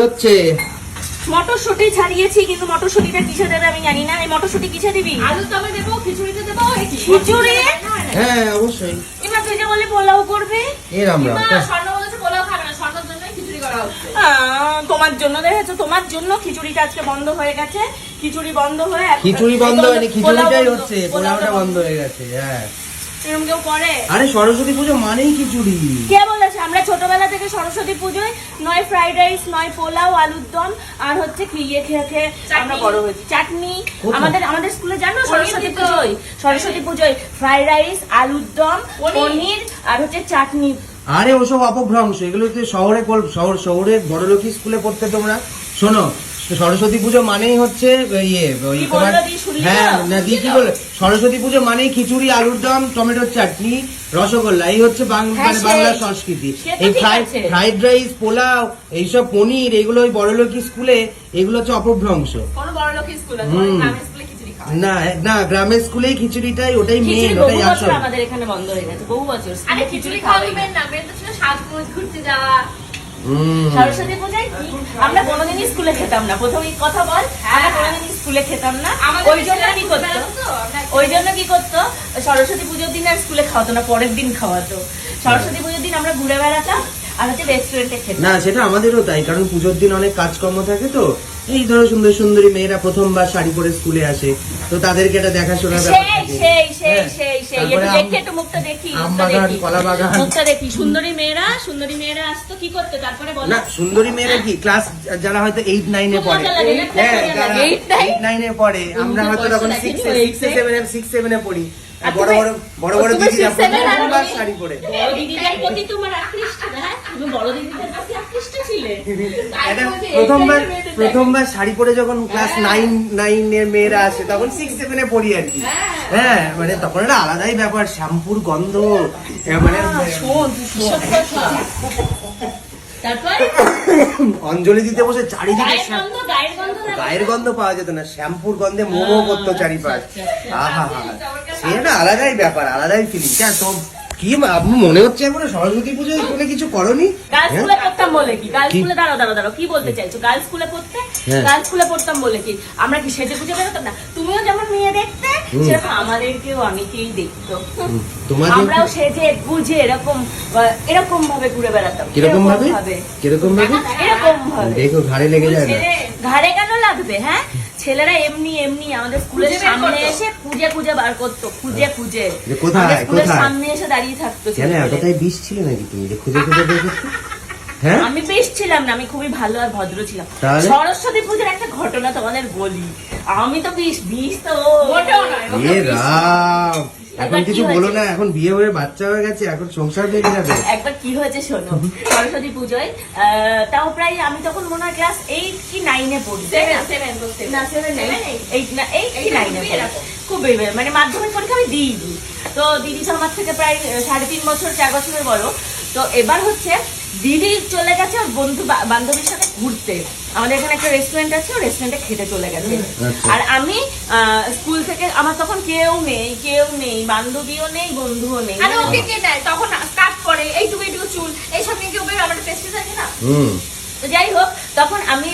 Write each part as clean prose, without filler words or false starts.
হচ্ছে মটরশুঁটি ছাড়িয়েছি, কিন্তু মটরশুঁটিটা কিসে দেবে আমি জানি না। এই মটরশুঁটি কিসে দিবি? আলু তবে দেবো, খিচুড়িতে দেবো। খিচুড়ি? হ্যাঁ অবশ্যই। এবার তুই যে বলে পোলাও করবে। স্বর্ণ বলেছে পোলাও খাবে না, স্বর্ণের জন্যই খিচুড়ি করা হচ্ছে। তোমার জন্য দেখেছো, তোমার জন্য খিচুড়িটা আজকে বন্ধ হয়ে গেছে। খিচুড়ি বন্ধ হয়ে খিচুড়ি বন্ধ হয়নি, খিচুড়িটাই হচ্ছে, পোলাওটা বন্ধ হয়ে গেছে। হ্যাঁ এরকম কেউ করে? আরে সরস্বতী পুজো মানেই খিচুড়ি। কে বলেছে? আমরা ছোটবেলা থেকে সরস্বতী পুজোয় নয় ফ্রাইড রাইস, নয় পোলাও, আলুর দম আর হচ্ছে খেয়ে খেয়ে আমরা বড় হয়েছি। চাটনি আমাদের স্কুলে জানো সরস্বতী পুজোয় ফ্রাইড রাইস, আলুর দম, পনির আর হচ্ছে চাটনি। আরে ওসব অপভ্রংশ, এগুলো তো শহরে বড়লোকি স্কুলে পড়তে তোমরা। শোনো, সরস্বতী পুজো মানেই হচ্ছে তোমার, হ্যাঁ না দি কি বলে, সরস্বতী পুজো মানেই খিচুড়ি, আলুর দম, টমেটোর চাটনি, রসগোল্লা, এই হচ্ছে বাংলা সংস্কৃতি। এই ফ্রাইড রাইস, পোলাও, এইসব পনির, এগুলো ওই বড়লোকি স্কুলে, এগুলো হচ্ছে অপভ্রংশ। কোনো বড়লোকি স্কুল আছে, গ্রামের স্কুলে খিচুড়ি খাওয়া। না গ্রামের স্কুলেই খিচুড়িটাই, ওটাই মেন, ওটাই আসল। আমাদের এখানে বন্ধ হয়ে গেছে বহু বছর। আরে খিচুড়ি খাওয়াই মেন না, মেন তো ছিল সাজগোজ, ঘুরতে যাওয়া। সরস্বতী পূজায় আমরা কোনোদিনই স্কুলে খেতাম না। প্রথম কথা বল, আমরা কোনোদিনই স্কুলে খেতাম না। ওই জন্য কি করতো, সরস্বতী পুজোর দিন আর স্কুলে খাওয়াতো না, পরের দিন খাওয়াতো। সরস্বতী পুজোর দিন আমরা ঘুরে বেড়াতাম আর হচ্ছে রেস্টুরেন্টে খেতাম। না সেটা আমাদেরও তাই, কারণ পুজোর দিন অনেক কাজকর্ম থাকে। তো এই ধরো সুন্দর সুন্দরী মেয়েরা প্রথমবার শাড়ি পরে স্কুলে আসে, তো তাদেরকে এটা দেখাশোনার ব্যাপার থাকে। মুখটা দেখি। সুন্দরী মেয়েরা আসতো, কি করতে তারপরে বলো? না সুন্দরী মেয়েরা কি ক্লাস, যারা হয়তো 8-9 পড়ে, হ্যাঁ 8-9 পড়ে, আমরা হয়তো তখন 6-7 পড়ি। বড় বড় দিদিরা প্রথমবার শাড়ি পরে, বড় দিদিদের প্রতি তোমার আকৃষ্ট, হ্যাঁ তুমি বড় দিদিদের প্রতি আকৃষ্ট ছিলে। প্রথমবার শাড়ি পরে যখন ক্লাস 9 মেয়েরা আসে, তখন 6-7 পড়ি আর কি। হ্যাঁ মানে তখন একটা আলাদাই ব্যাপার, শ্যাম্পুর গন্ধ, মানে অঞ্জলি দিতে বসে চারিদিকে গায়ের গন্ধ পাওয়া যেত না, শ্যাম্পুর গন্ধে মোমো করতো চারিপাশ। আহা হা, সেটা আলাদাই ব্যাপার, আলাদাই ফিলিং। তো কি মনে হচ্ছে এখন সরস্বতী পুজোয় কোনো কিছু করনি? গার্লস স্কুলে পড়তাম বলে কি? গার্লস স্কুলে দাঁড়াও কি বলতে চাইছো? গার্লস স্কুলে পড়তাম বলে কি আমরা কি সেজে গুজে বেরোতাম না? তুমিও যেমন মেয়ে দেখতে, সেরকম আমাদেরকেও অনেকেই দেখতো। আমরাও সেজে গুজে এরকম ভাবে ঘুরে বেড়াতাম। কিরকম ভাবে? এরকম ভাবে দেখো ঘাড়ে লেগে যায় না? ঘাড়ে কেন লাগবে? হ্যাঁ ছেলেরা এমনি আমাদের স্কুলের সামনে এসে খুঁজে বার করতো, খুঁজে স্কুলের সামনে এসে দাঁড়িয়ে থাকতো। এতটাই বিষ ছিল নাকি তুমি যে খুঁজে বের করতে? হ্যাঁ আমি বেশ ছিলাম না, আমি খুবই ভালো আর ভদ্র ছিলাম। সরস্বতী পুজোর একটা ঘটনা তোমাদের বলি। আমি তো বিষ তো মোটেও নয়। এখন কিছু বলো না, এখন বিয়ে হয়ে বাচ্চা হয়ে গেছে, এখন সংসার বেঁধে যাবে। একবার কি হয়েছে শোনো, সরস্বতী পুজোয় তাও প্রায় আমি তখন মনে হয় ক্লাস 8 কি 9 পড়ি। খুব মানে মাধ্যমিক পরীক্ষা আমি দিইনি। তো দিদি তো আমার থেকে প্রায় 3.5 বছর 4 বছরের বড়। তো এবার হচ্ছে দিদি চলে গেছে ওর বন্ধু বান্ধবীর সাথে ঘুরতে। আমাদের এখানে একটা রেস্টুরেন্ট আছে, ও রেস্টুরেন্টে খেতে চলে গেছে। আর আমি স্কুল থেকে, আমার তখন কেউ নেই, বান্ধবীও নেই, বন্ধুও নেই। তখন স্কার্ট পরে, এইটুকু চুল, এইসব নিয়ে কেউ বেরো, আমার পেস্টিস আছে না। যাই হোক, তখন আমি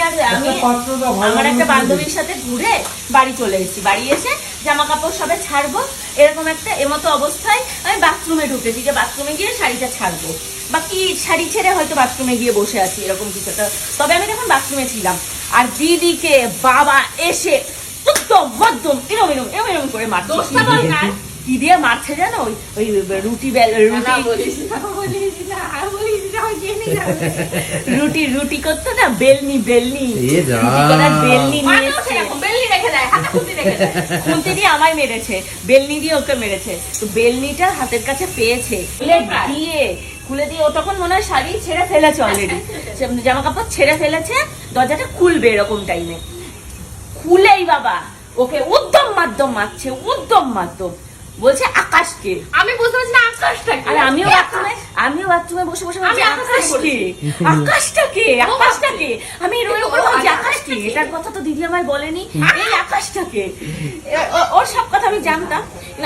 আমার একটা বান্ধবীর সাথে ঘুরে বাড়ি চলে এসেছি। বাড়ি এসে জামা কাপড় সবে ছাড়বো, এরকম একটা এমতো অবস্থায় আমি বাথরুমে ঢুকেছি, যে বাথরুমে গিয়ে শাড়িটা ছাড়বো, বা কি শাড়ি ছেড়ে হয়তো বাথরুমে গিয়ে বসে আছি, এরকম কিছু একটা। তবে আমি তখন বাথরুমে ছিলাম, আর দিদিকে বাবা এসে একদম এরম করে মারতো। কি দিয়ে মারছে জানো? ওই রুটি করতো না, বেলনি খুন্তি দিয়ে আমায় মেরেছে, বেলনি দিয়ে ওকে মেরেছে। তো বেলনিটা হাতের কাছে পেয়েছে, খুলে দিয়ে ও তখন মনে হয় শাড়ি ছেড়ে ফেলেছে, অলরেডি জামা কাপড় ছেড়ে ফেলেছে, দরজাটা খুলবে এরকম টাইমে, খুলেই বাবা ওকে উদ্যম মারছে, বলছে আকাশকে। আমি বুঝতে পারছি না আকাশটা কি। আর আমিও বাথরুমে বসে বলছি আকাশটাকে আমি রয়ে উপরে বলছি আকাশ কি? এটার কথা তো দিদি আমায় বলেনি, এই আকাশটাকে। ওর সব কথা আমি জানতাম,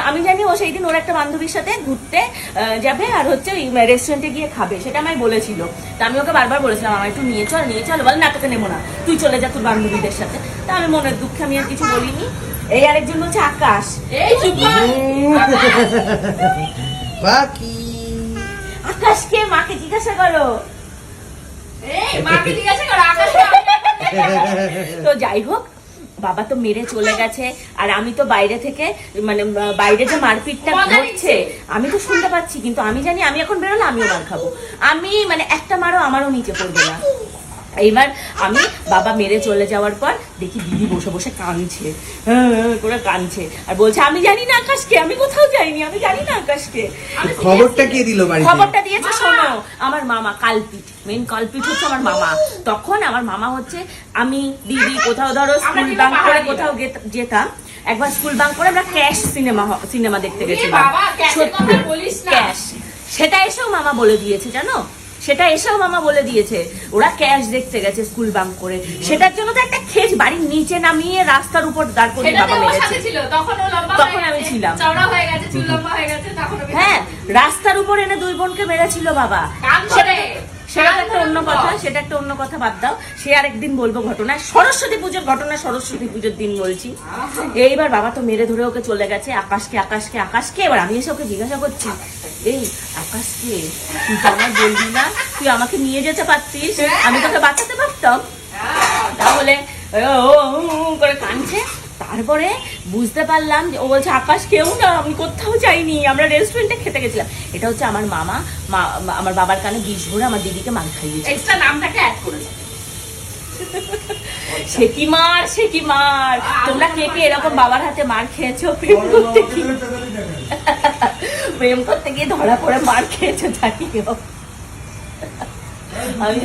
আমি জানি ও সেই দিন ওর একটা বান্ধবীর সাথে ঘুরতে যাবে আর হচ্ছে রেস্টুরেন্টে গিয়ে খাবে, সেটা আমায় বলেছিল। তা আমি ওকে বারবার বলেছিলাম আমার একটু নিয়ে চল, বল না তোকে নেবো না, তুই চলে যা তোর বান্ধবীদের সাথে। তা আমি মনের দুঃখে আমি আর কিছু বলিনি। এই আরেকজন বলছে আকাশ, এই চুপ কর। বাকি আকাশকে মাকে জিজ্ঞাসা করো। এই মাকে জিজ্ঞাসা করো আকাশ। তো যাই হোক, বাবা তো মেরে চলে গেছে, আর আমি তো বাইরে থেকে মানে বাইরে যে মারপিটটা হচ্ছে আমি তো শুনতে পাচ্ছি, কিন্তু আমি জানি আমি এখন বেরোলে আমিও মার খাবো। আমি মানে একটা মারও আমারও নিচে পড়বে না। এইবার আমি বাবা মেরে চলে যাওয়ার পর দেখি দিদি বসে বসে কাঁদছে, করে কাঁদছে আর বলছে আমি জানি না আকাশকে, আমি কোথাও যাইনি, আমি জানি না আকাশকে। খবরটা কে দিল বাড়িতে? খবরটা দিয়েছে শোনো আমার মামা, কালপিট, মেইন কালপিট হচ্ছে আমার মামা। তখন আমার মামা হচ্ছে আমি দিদি কোথাও ধরো স্কুল বাঙ্ক করে কোথাও যেতাম, একবার স্কুল বাঙ্ক করে আমরা ক্যাশ সিনেমা দেখতে গেছিলাম। বাবা, ক্যাশের কথা বলিস না। ক্যাশ, সেটা এসেও মামা বলে দিয়েছে জানো, সেটা এসেও মামা বলে দিয়েছে ওরা ক্যাশ দেখতে গেছে স্কুল বাঙ্ক করে। সেটার জন্য তো একটা খেজ বাড়ির নিচে নামিয়ে রাস্তার উপর দাঁড় করে বাবা মেরেছে। তখন আমি ছিলাম, চওড়া হয়ে গেছে, চুল লম্বা হয়ে গেছে, তখন হ্যাঁ রাস্তার উপর এনে দুই বোনকে মেরেছিল বাবা। সেটা একটা অন্য কথা, সেটা একটা অন্য কথা, বাদ দাও, সে আরেকদিন বলবো ঘটনা। সরস্বতী পুজোর ঘটনা সরস্বতী পুজোর দিন বলছি। এইবার বাবা তো মেরে ধরে ওকে চলে গেছে, আকাশকে। এবার আমি এসে ওকে জিজ্ঞাসা করছি, এই আকাশকে তুই তো আমার বলবি না, তুই আমাকে নিয়ে যেতে পারতিস, আমি তোকে বাঁচাতে পারতাম। তাহলে ও করে কাঁদছে। তারপরে বুঝতে পারলাম যে ও বলছে আকাশ কেউ না, আমি কোথাও যাইনি, আমরা রেস্টুরেন্টে খেতে গেছিলাম। এটা হচ্ছে আমার মামা, আমার বাবার কানে বিষ ভরে আমার দিদিকে মার খাইয়েছে। এক্সট্রা নামটাকে অ্যাড করেছে। সে কি মার। তোমরা কে কে এরকম বাবার হাতে মার খেয়েছো? প্রেম করতে গিয়ে ধরা পড়ে মার খেয়েছো, জানি আমি